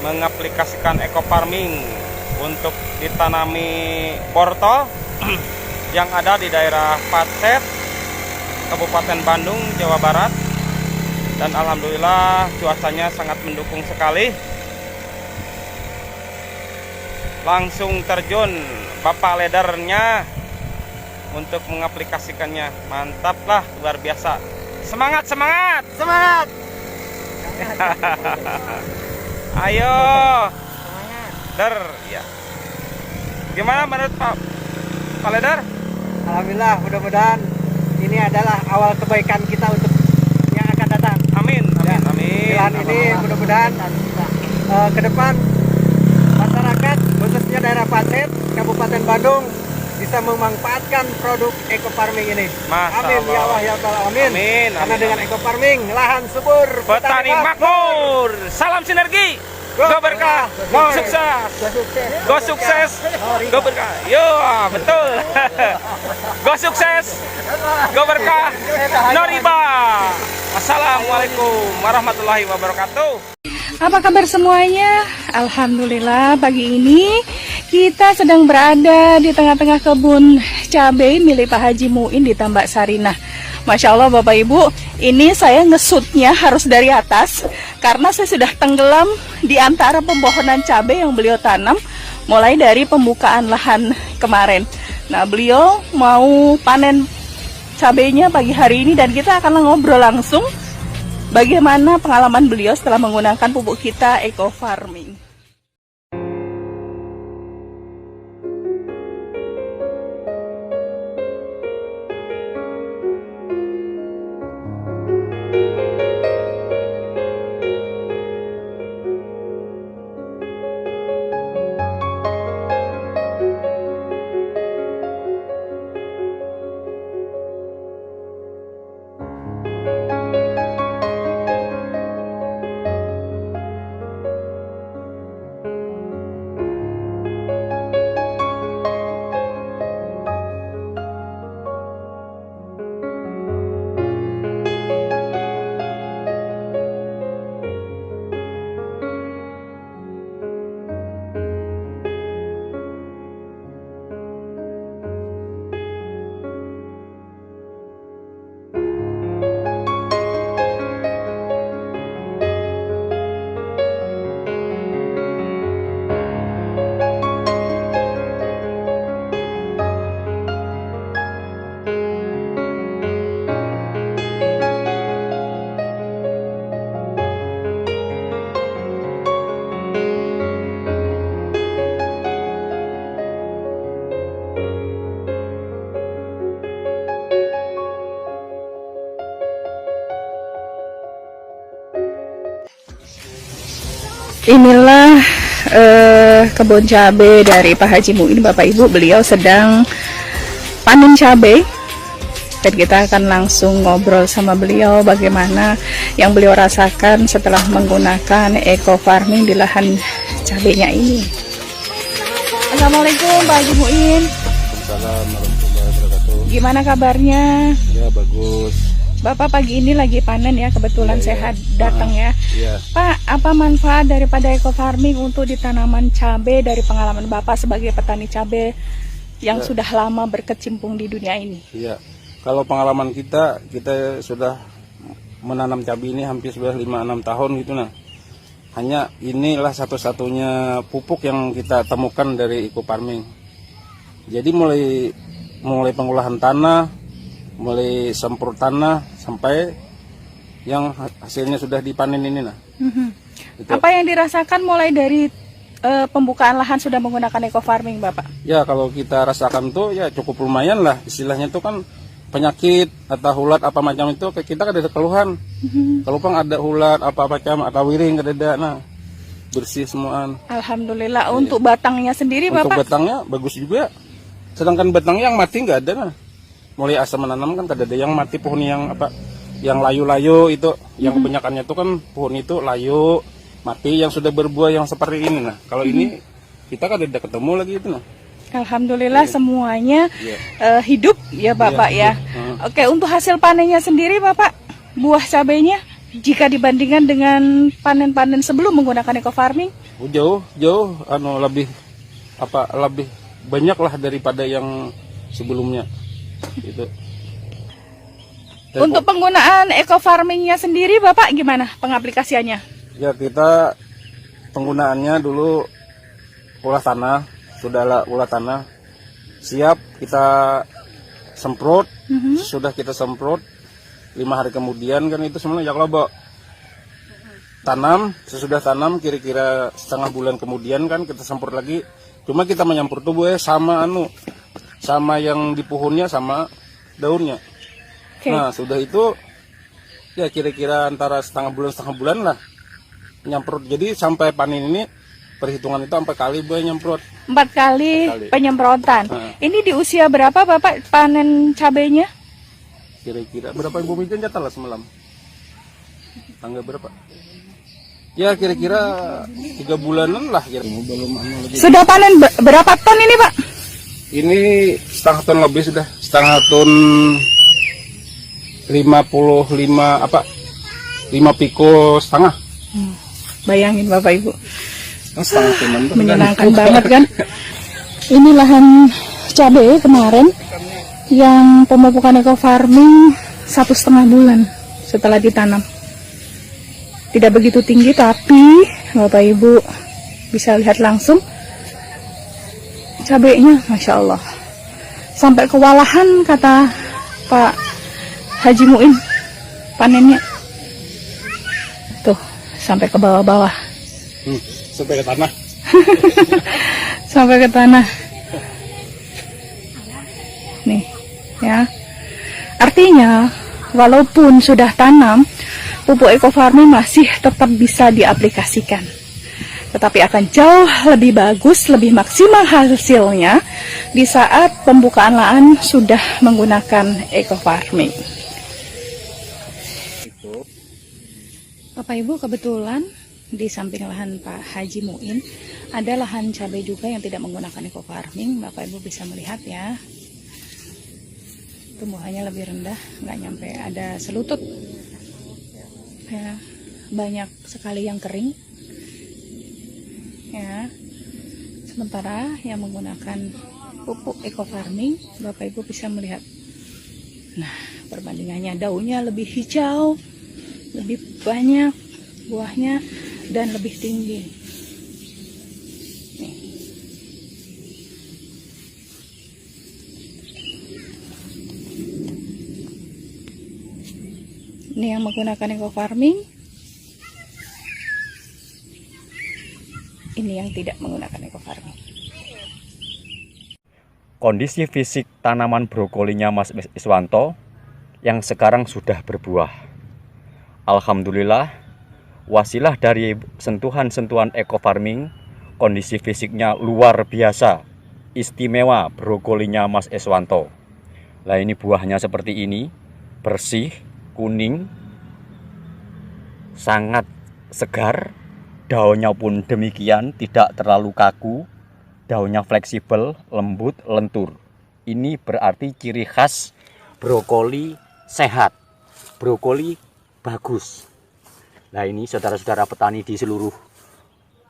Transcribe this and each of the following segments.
mengaplikasikan eco farming untuk ditanami wortel yang ada di daerah Pacet, Kabupaten Bandung, Jawa Barat. Dan alhamdulillah cuacanya sangat mendukung sekali. Langsung terjun Bapak Ledernya untuk mengaplikasikannya. Mantap lah, luar biasa. Semangat, semangat, semangat. Ayo, Der, ya. Gimana menurut Pak Leder? Alhamdulillah, mudah-mudahan ini adalah awal kebaikan kita untuk yang akan datang. Amin, amin, Ya, amin. Pilihan ini mudah-mudahan ke depan masyarakat khususnya daerah Pacet, Kabupaten Bandung bisa memanfaatkan produk eco farming ini. Masya Amin ya Allah ya Rabbal alamin. Amin, Karena amin, dengan amin. eco farming lahan subur, Petani makmur. Salam sinergi. Go berkah, go sukses. Go sukses, go berkah. Yo, betul. Go sukses, go berkah, no riba. Assalamualaikum warahmatullahi wabarakatuh. Apa kabar semuanya? Alhamdulillah pagi ini kita sedang berada di tengah-tengah kebun cabai milik Pak Haji Muin di Tambak Sarinah. Masya Allah Bapak Ibu, ini saya ngesutnya harus dari atas karena saya sudah tenggelam di antara pepohonan cabai yang beliau tanam mulai dari pembukaan lahan kemarin. Nah, beliau mau panen cabainya pagi hari ini dan kita akan ngobrol langsung bagaimana pengalaman beliau setelah menggunakan pupuk kita eco farming. Inilah kebun cabai dari Pak Haji Muin, Bapak Ibu. Beliau sedang panen cabai dan kita akan langsung ngobrol sama beliau bagaimana yang beliau rasakan setelah menggunakan eco farming di lahan cabainya ini. Assalamualaikum Pak Haji Muin. Assalamualaikum warahmatullahi wabarakatuh. Gimana kabarnya? Ya bagus. Bapak pagi ini lagi panen ya, kebetulan sehat datang ya. Iya. Pak, apa manfaat daripada eco farming untuk di tanaman cabai dari pengalaman Bapak sebagai petani cabai yang sudah lama berkecimpung di dunia ini? Iya. Kalau pengalaman kita sudah menanam cabai ini hampir sudah 5-6 tahun gitu nah. Hanya inilah satu-satunya pupuk yang kita temukan dari eco farming. Jadi mulai pengolahan tanah, mulai semprot tanah sampai yang hasilnya sudah dipanen ini nah. Gitu. Apa yang dirasakan mulai dari pembukaan lahan sudah menggunakan eco farming, Bapak? Ya kalau kita rasakan tuh ya cukup lumayan lah, istilahnya tuh kan penyakit atau ulat apa macam itu kita kan ada keluhan. Kalau pang ada ulat apa macam atau wiring ada, nah bersih semuaan. Alhamdulillah. Untuk batangnya sendiri, Untuk Bapak? batangnya bagus juga. Sedangkan batangnya yang mati nggak ada nah. Mulai asam menanam kan ada yang mati pohon yang apa, yang layu-layu itu, yang kebanyakannya itu kan pohon itu layu, mati, yang sudah berbuah yang seperti ini nah. Kalau ini kita kan udah ketemu lagi itu nah. Alhamdulillah semuanya hidup ya Bapak ya. Oke, untuk hasil panennya sendiri Bapak, buah cabainya jika dibandingkan dengan panen-panen sebelum menggunakan eco farming? Jauh lebih banyak lah daripada yang sebelumnya gitu. Untuk penggunaan eco farmingnya sendiri Bapak gimana pengaplikasiannya? Ya, kita penggunaannya dulu olah tanah, siap kita semprot, sudah kita semprot 5 hari kemudian kan itu semuanya jak lobo. Sesudah tanam kira-kira setengah bulan kemudian kan kita semprot lagi. Cuma kita menyemprot tuh sama yang di pohonnya sama daunnya. Okay. Nah, sudah itu ya kira-kira antara setengah bulan lah nyemprot. Jadi sampai panen ini perhitungan itu sampai kali nyemprot. 4 kali penyemprotan. Ini di usia berapa Bapak panen cabenya? Kira-kira berapa Ibu Mijen jatah lah semalam? Tanggal berapa? Ya kira-kira 3 bulanan lah Sudah panen berapa ton ini Pak? Ini setengah ton lebih sudah, setengah ton 5 piko setengah. Bayangin Bapak Ibu, Setengah ton menyenangkan banget kan? Ini lahan cabai kemarin yang pemupukan eco farming 1,5 bulan setelah ditanam. Tidak begitu tinggi tapi Bapak Ibu bisa lihat langsung cabainya, Masya Allah. Sampai kewalahan kata Pak Haji Muin panennya. Tuh, sampai ke bawah-bawah. Sampai ke tanah. Sampai ke tanah. Nih, ya. Artinya, walaupun sudah tanam, pupuk eco farming masih tetap bisa diaplikasikan. Tetapi akan jauh lebih bagus, lebih maksimal hasilnya di saat pembukaan lahan sudah menggunakan eco farming. Bapak Ibu, kebetulan di samping lahan Pak Haji Muin ada lahan cabai juga yang tidak menggunakan eco farming. Bapak Ibu bisa melihat ya, tumbuhannya lebih rendah, nggak nyampe ada selutut ya, banyak sekali yang kering ya. Sementara yang menggunakan pupuk eco farming, Bapak Ibu bisa melihat, nah perbandingannya daunnya lebih hijau, lebih banyak buahnya dan lebih tinggi. Nih. Ini yang menggunakan eco farming, ini yang tidak menggunakan eco farming. Kondisi fisik tanaman brokolinya Mas Iswanto yang sekarang sudah berbuah. Alhamdulillah, wasilah dari sentuhan-sentuhan eco farming, kondisi fisiknya luar biasa, istimewa brokolinya Mas Iswanto. Nah, ini buahnya seperti ini, bersih, kuning, sangat segar, daunnya pun demikian, tidak terlalu kaku, daunnya fleksibel, lembut, lentur. Ini berarti ciri khas brokoli sehat, brokoli bagus. Nah, ini saudara-saudara petani di seluruh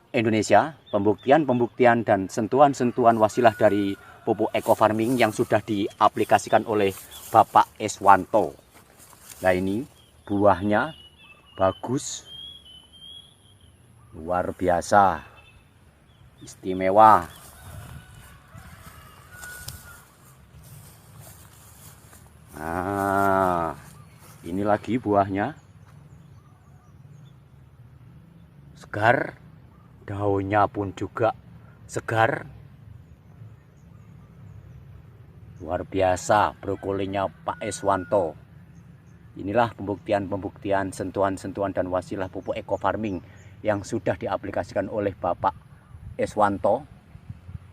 Indonesia, pembuktian dan sentuhan-sentuhan wasilah dari pupuk eco farming yang sudah diaplikasikan oleh Bapak Iswanto. Nah, ini buahnya bagus, luar biasa, istimewa. Nah, ini lagi buahnya, segar, daunnya pun juga segar. Luar biasa brokolinya Pak Iswanto. Inilah pembuktian-pembuktian, sentuhan-sentuhan dan wasilah pupuk eco farming yang sudah diaplikasikan oleh Bapak Iswanto.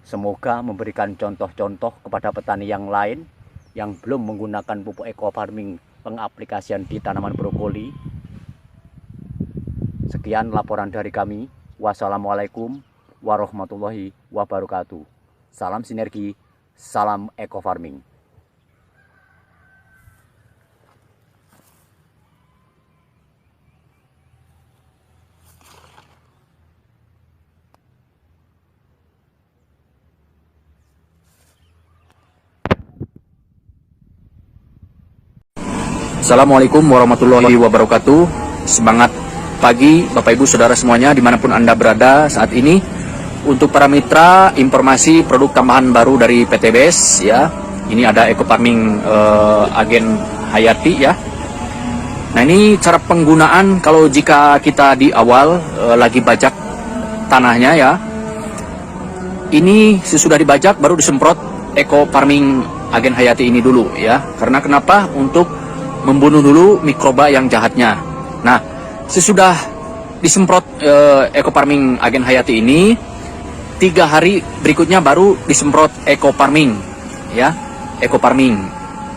Semoga memberikan contoh-contoh kepada petani yang lain yang belum menggunakan pupuk eco farming pengaplikasian di tanaman brokoli. Sekian laporan dari kami. Wassalamualaikum warahmatullahi wabarakatuh. Salam sinergi, salam eco farming. Assalamualaikum warahmatullahi wabarakatuh. Semangat pagi Bapak Ibu Saudara semuanya dimanapun Anda berada saat ini. Untuk para mitra, informasi produk tambahan baru dari PTBS ya. Ini ada Eco Farming Agen Hayati ya. Nah, ini cara penggunaan kalau jika kita di awal lagi bajak tanahnya ya. Ini sesudah dibajak baru disemprot Eco Farming Agen Hayati ini dulu ya. Karena kenapa? Untuk membunuh dulu mikroba yang jahatnya. Nah, sesudah disemprot Eco Farming Agen Hayati ini, 3 hari berikutnya baru disemprot Eco Farming ya, Eco Farming.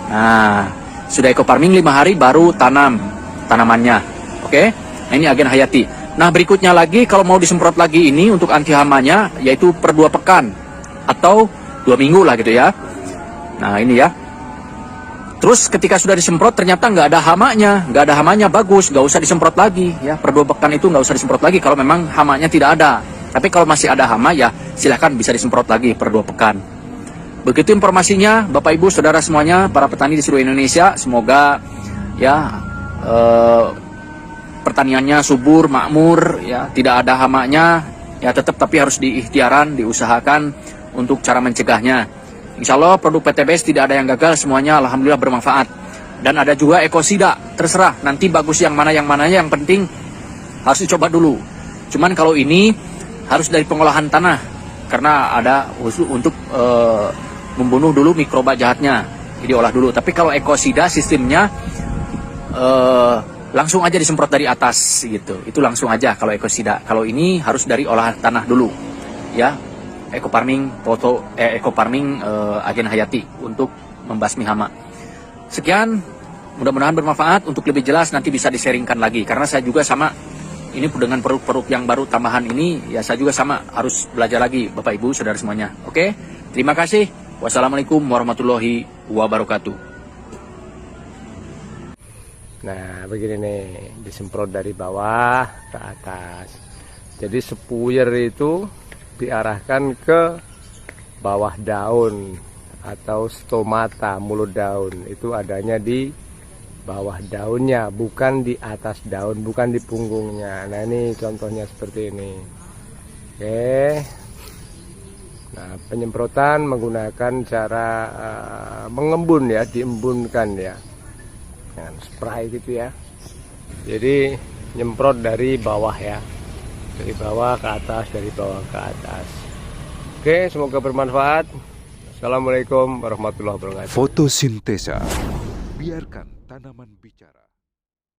Nah, sudah Eco Farming 5 hari baru tanam tanamannya. Oke. Nah, ini Agen Hayati. Nah, berikutnya lagi kalau mau disemprot lagi ini untuk anti hamanya yaitu per 2 pekan atau 2 minggu lah gitu ya. Nah, ini ya. Terus ketika sudah disemprot ternyata nggak ada hamanya, bagus, nggak usah disemprot lagi ya. Per 2 pekan itu nggak usah disemprot lagi kalau memang hamanya tidak ada. Tapi kalau masih ada hama ya silahkan bisa disemprot lagi per 2 pekan. Begitu informasinya Bapak Ibu Saudara semuanya, para petani di seluruh Indonesia. Semoga ya pertaniannya subur, makmur ya, tidak ada hamanya ya, tetap tapi harus diikhtiaran, diusahakan untuk cara mencegahnya. Insya Allah produk PTBS tidak ada yang gagal, semuanya alhamdulillah bermanfaat. Dan ada juga ekosida, terserah nanti bagus yang mananya, yang penting harus dicoba dulu. Cuman kalau ini harus dari pengolahan tanah, karena ada usul untuk membunuh dulu mikroba jahatnya, jadi olah dulu. Tapi kalau ekosida sistemnya langsung aja disemprot dari atas gitu, itu langsung aja kalau ekosida. Kalau ini harus dari olahan tanah dulu ya. Eco Farming Agen Hayati untuk membasmi hama. Sekian, mudah-mudahan bermanfaat. Untuk lebih jelas nanti bisa di-sharingkan lagi, karena saya juga sama ini dengan produk-produk yang baru tambahan ini ya, saya juga sama harus belajar lagi Bapak Ibu Saudara semuanya. Oke, terima kasih. Wassalamualaikum warahmatullahi wabarakatuh. Nah, begini nih, disemprot dari bawah ke atas. Jadi spuyer itu diarahkan ke bawah daun atau stomata, mulut daun. Itu adanya di bawah daunnya, bukan di atas daun, bukan di punggungnya. Nah, ini contohnya seperti ini. Oke. Nah, penyemprotan menggunakan cara mengembun ya, diembunkan ya, dengan spray gitu ya. Jadi nyemprot dari bawah ya, dari bawah ke atas, dari bawah ke atas. Oke, semoga bermanfaat. Assalamualaikum warahmatullahi wabarakatuh. Fotosintesa, biarkan tanaman bicara.